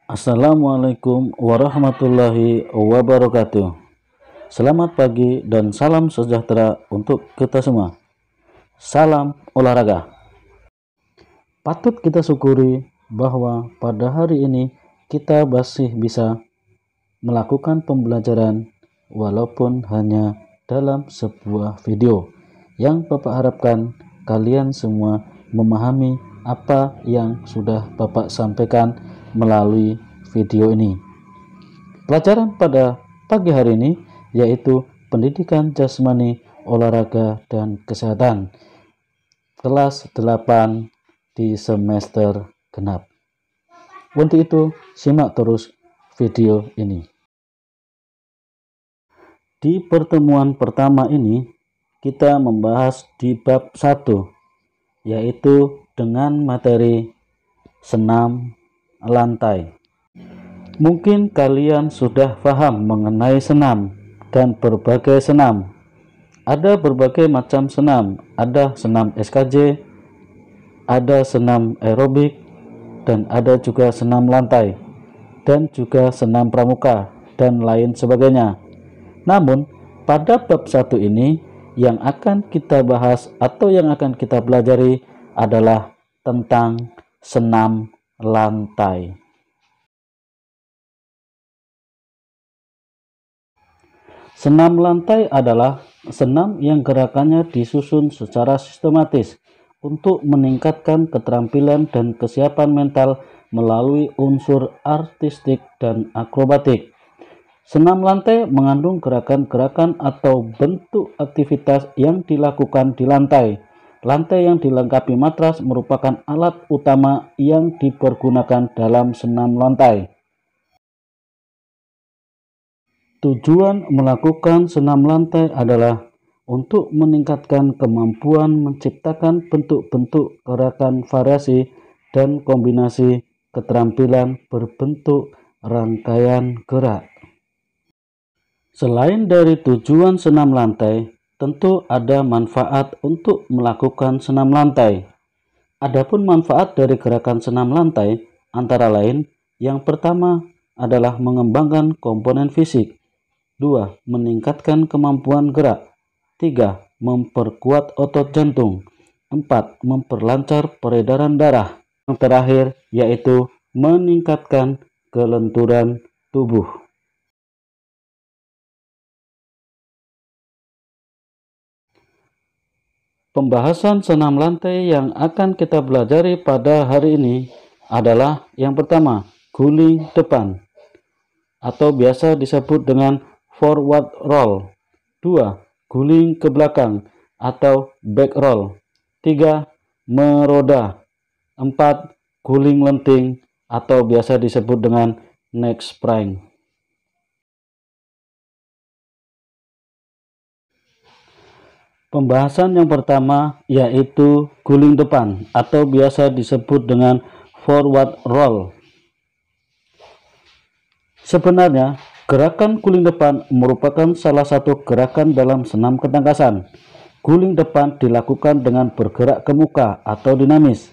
Assalamualaikum warahmatullahi wabarakatuh. Selamat pagi dan salam sejahtera untuk kita semua. Salam olahraga. Patut kita syukuri bahwa pada hari ini kita masih bisa melakukan pembelajaran walaupun hanya dalam sebuah video. Yang Bapak harapkan kalian semua memahami apa yang sudah Bapak sampaikan melalui video ini. Pelajaran pada pagi hari ini yaitu pendidikan jasmani, olahraga, dan kesehatan, kelas 8 di semester genap. Untuk itu, simak terus video ini. Di pertemuan pertama ini, kita membahas di bab 1, yaitu dengan materi senam lantai. Mungkin kalian sudah paham mengenai senam dan berbagai senam. Ada berbagai macam senam, ada senam SKJ, ada senam aerobik, dan ada juga senam lantai, dan juga senam pramuka, dan lain sebagainya. Namun, pada bab 1 ini, yang akan kita bahas atau yang akan kita pelajari adalah tentang senam lantai. Senam lantai adalah senam yang gerakannya disusun secara sistematis untuk meningkatkan keterampilan dan kesiapan mental melalui unsur artistik dan akrobatik. Senam lantai mengandung gerakan-gerakan atau bentuk aktivitas yang dilakukan di lantai. Lantai yang dilengkapi matras merupakan alat utama yang dipergunakan dalam senam lantai. Tujuan melakukan senam lantai adalah untuk meningkatkan kemampuan menciptakan bentuk-bentuk gerakan variasi dan kombinasi keterampilan berbentuk rangkaian gerak. Selain dari tujuan senam lantai, tentu ada manfaat untuk melakukan senam lantai. Adapun manfaat dari gerakan senam lantai antara lain, yang pertama adalah mengembangkan komponen fisik, 2. Meningkatkan kemampuan gerak, 3. Memperkuat otot jantung, 4. Memperlancar peredaran darah, yang terakhir yaitu meningkatkan kelenturan tubuh. Pembahasan senam lantai yang akan kita pelajari pada hari ini adalah yang pertama, guling depan atau biasa disebut dengan forward roll. 2. Guling ke belakang atau back roll. 3. Meroda. 4. Guling lenting atau biasa disebut dengan neck spring. Pembahasan yang pertama yaitu guling depan atau biasa disebut dengan forward roll. Sebenarnya, gerakan guling depan merupakan salah satu gerakan dalam senam ketangkasan. Guling depan dilakukan dengan bergerak ke muka atau dinamis.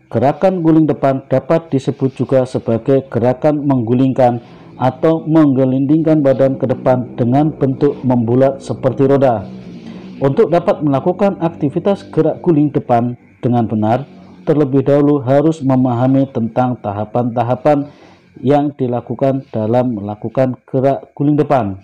Gerakan guling depan dapat disebut juga sebagai gerakan menggulingkan atau menggelindingkan badan ke depan dengan bentuk membulat seperti roda. Untuk dapat melakukan aktivitas gerak guling depan dengan benar, terlebih dahulu harus memahami tentang tahapan-tahapan yang dilakukan dalam melakukan gerak guling depan.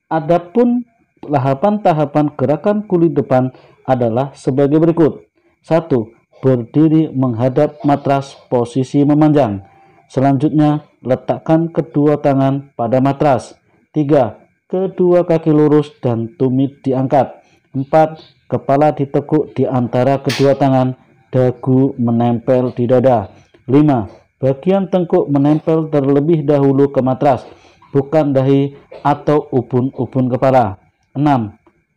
Adapun tahapan-tahapan gerakan guling depan adalah sebagai berikut. 1. Berdiri menghadap matras posisi memanjang. Selanjutnya, letakkan kedua tangan pada matras. 3. Kedua kaki lurus dan tumit diangkat. 4. Kepala ditekuk di antara kedua tangan, dagu menempel di dada. 5. Bagian tengkuk menempel terlebih dahulu ke matras, bukan dahi atau ubun-ubun kepala. 6.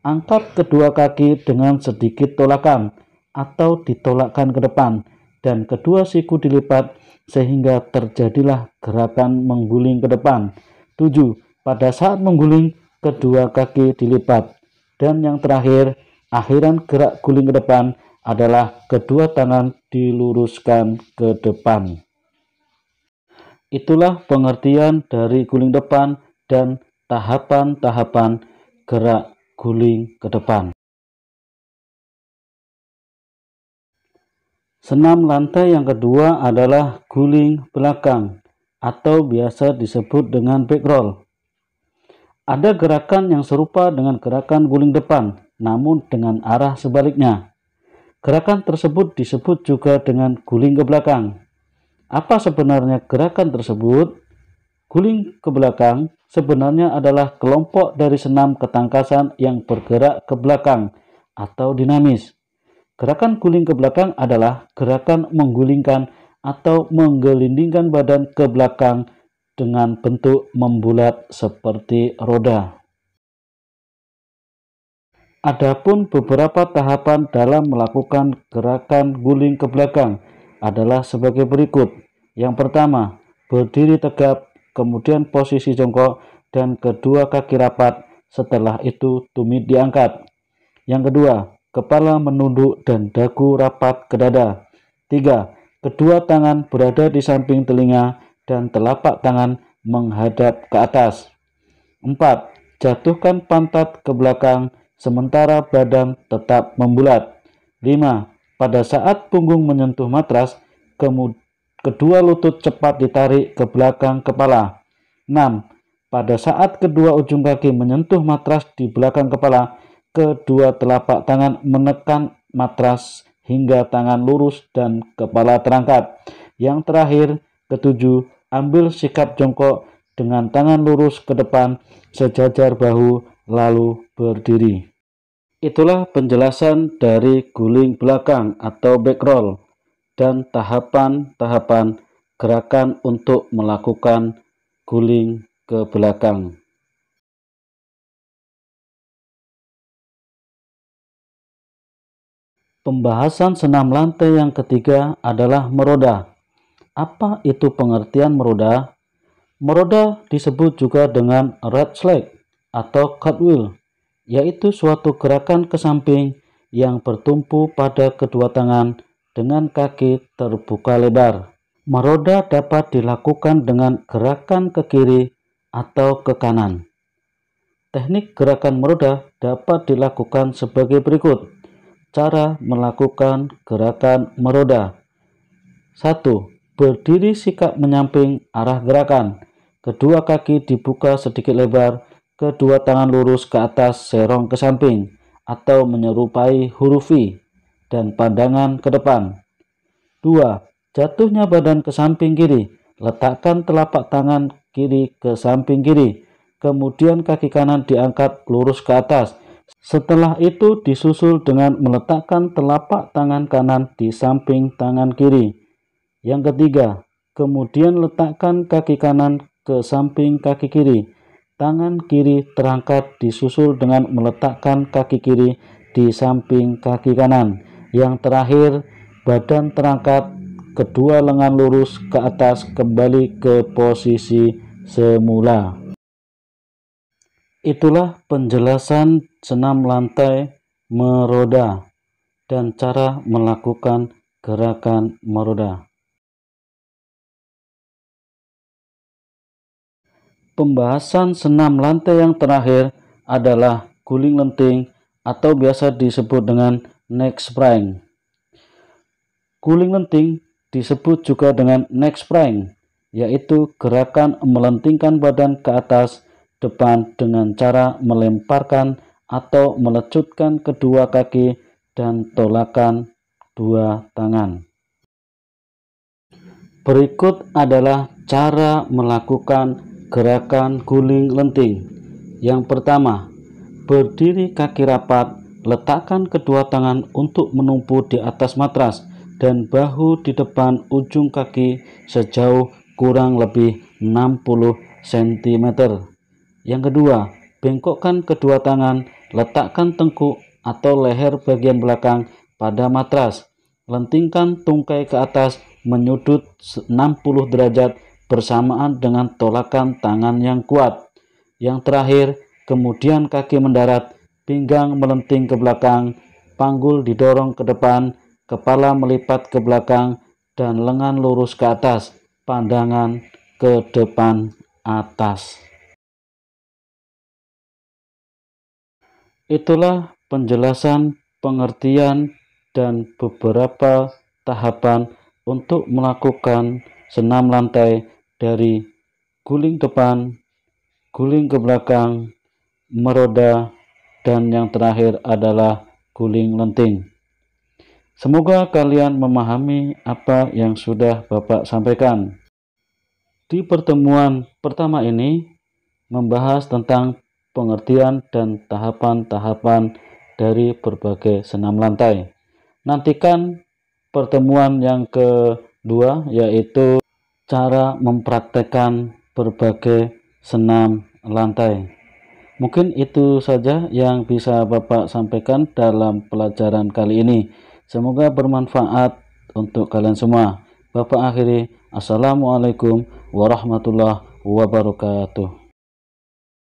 Angkat kedua kaki dengan sedikit tolakan atau ditolakkan ke depan, dan kedua siku dilipat sehingga terjadilah gerakan mengguling ke depan. 7. Pada saat mengguling, kedua kaki dilipat. Dan yang terakhir, akhiran gerak guling ke depan adalah kedua tangan diluruskan ke depan. Itulah pengertian dari guling depan dan tahapan-tahapan gerak guling ke depan. Senam lantai yang kedua adalah guling belakang atau biasa disebut dengan back roll. Ada gerakan yang serupa dengan gerakan guling depan, namun dengan arah sebaliknya. Gerakan tersebut disebut juga dengan guling ke belakang. Apa sebenarnya gerakan tersebut? Guling ke belakang sebenarnya adalah kelompok dari senam ketangkasan yang bergerak ke belakang atau dinamis. Gerakan guling ke belakang adalah gerakan menggulingkan atau menggelindingkan badan ke belakang dengan bentuk membulat seperti roda. Adapun beberapa tahapan dalam melakukan gerakan guling ke belakang adalah sebagai berikut. Yang pertama, berdiri tegap, kemudian posisi jongkok, dan kedua kaki rapat. Setelah itu tumit diangkat. Yang kedua, kepala menunduk dan dagu rapat ke dada. 3. Kedua tangan berada di samping telinga dan telapak tangan menghadap ke atas. 4. Jatuhkan pantat ke belakang sementara badan tetap membulat. 5. Pada saat punggung menyentuh matras, kedua lutut cepat ditarik ke belakang kepala. 6. Pada saat kedua ujung kaki menyentuh matras di belakang kepala, kedua telapak tangan menekan matras hingga tangan lurus dan kepala terangkat. Yang terakhir, ketujuh, ambil sikap jongkok dengan tangan lurus ke depan, sejajar bahu, lalu berdiri. Itulah penjelasan dari guling belakang atau back roll dan tahapan-tahapan gerakan untuk melakukan guling ke belakang. Pembahasan senam lantai yang ketiga adalah meroda. Apa itu pengertian meroda? Meroda disebut juga dengan red flag atau cartwheel, yaitu suatu gerakan ke samping yang bertumpu pada kedua tangan dengan kaki terbuka lebar. Meroda dapat dilakukan dengan gerakan ke kiri atau ke kanan. Teknik gerakan meroda dapat dilakukan sebagai berikut. Cara melakukan gerakan meroda. 1. Berdiri sikap menyamping arah gerakan. Kedua kaki dibuka sedikit lebar, kedua tangan lurus ke atas serong ke samping atau menyerupai huruf V dan pandangan ke depan. 2. Jatuhnya badan ke samping kiri. Letakkan telapak tangan kiri ke samping kiri. Kemudian kaki kanan diangkat lurus ke atas. Setelah itu disusul dengan meletakkan telapak tangan kanan di samping tangan kiri. Yang ketiga, kemudian letakkan kaki kanan ke samping kaki kiri. Tangan kiri terangkat disusul dengan meletakkan kaki kiri di samping kaki kanan. Yang terakhir, badan terangkat, kedua lengan lurus ke atas kembali ke posisi semula. Itulah penjelasan senam lantai meroda dan cara melakukan gerakan meroda. Pembahasan senam lantai yang terakhir adalah guling lenting atau biasa disebut dengan neck spring. Guling lenting disebut juga dengan neck spring, yaitu gerakan melentingkan badan ke atas depan dengan cara melemparkan atau melecutkan kedua kaki dan tolakan dua tangan. Berikut adalah cara melakukan gerakan guling lenting. Yang pertama, berdiri kaki rapat, letakkan kedua tangan untuk menumpu di atas matras dan bahu di depan ujung kaki sejauh kurang lebih 60 cm. Yang kedua, bengkokkan kedua tangan, letakkan tengkuk atau leher bagian belakang pada matras. Lentingkan tungkai ke atas menyudut 60 derajat bersamaan dengan tolakan tangan yang kuat. Yang terakhir, kemudian kaki mendarat, pinggang melenting ke belakang, panggul didorong ke depan, kepala melipat ke belakang, dan lengan lurus ke atas, pandangan ke depan atas. Itulah penjelasan, pengertian, dan beberapa tahapan untuk melakukan senam lantai dari guling depan, guling ke belakang, meroda, dan yang terakhir adalah guling lenting. Semoga kalian memahami apa yang sudah Bapak sampaikan. Di pertemuan pertama ini membahas tentang pengertian dan tahapan-tahapan dari berbagai senam lantai. Nantikan pertemuan yang kedua, yaitu cara mempraktekkan berbagai senam lantai. Mungkin itu saja yang bisa Bapak sampaikan dalam pelajaran kali ini. Semoga bermanfaat untuk kalian semua. Bapak akhiri, Assalamualaikum warahmatullahi wabarakatuh.